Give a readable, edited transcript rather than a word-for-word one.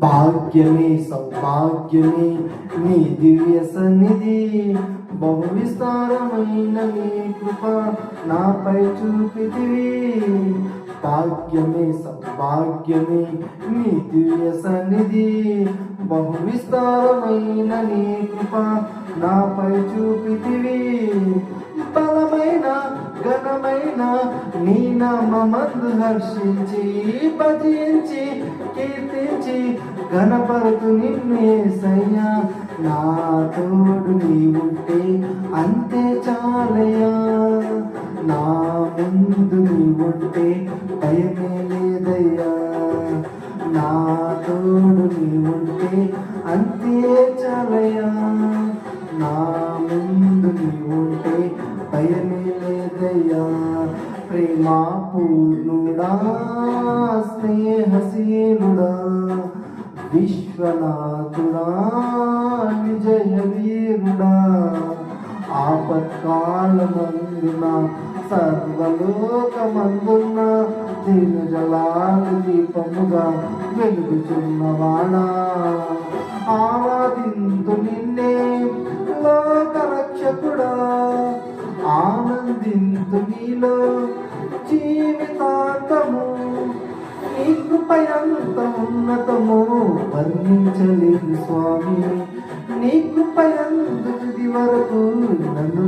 భాగ్యమే సౌభాగ్యమే నీ దివ్య సన్నిధి, బహు విస్తారమైన నీ కృప నాపై చూపితివి. భాగ్యమే సౌభాగ్యమే నీ దివ్య సన్నిధి, బహు విస్తారమైన నీ కృప నాపై చూపితివి. బలమైన ఘనమైన నీ నామమందు హర్షించి భజించి కీర్తించి ఘనపరుతు నిన్ను యేసయ్యా. నా తోడు నీ ఉంటే అంతే చాలయ్యా, నా ముందు నీ ఉంటే భయమే లేదయ్యా. నా తోడు నీ ఉంటే అంతే చాలయ్యా, నా ముందు నీ ఉంటే భయమే లేదయ్యా. ప్రేమా పూర్ణుడా స్నేహశీలుడా విశ్వనాథుడా విజయ వీరుడా, ఆపత్కాలమందున సర్వలోకమందున దినజలాలు దీపముగా వెలుగుచున్నవాడా, ఆరాధింతు నిన్నే లోకరక్షకుడా, ఆనందింతు నీలో జీవితాంతము. నీ కృపయంత ఉన్నతము వర్ణించలేదు స్వామి, నీ కృపయంత తుది వరకు నన్ను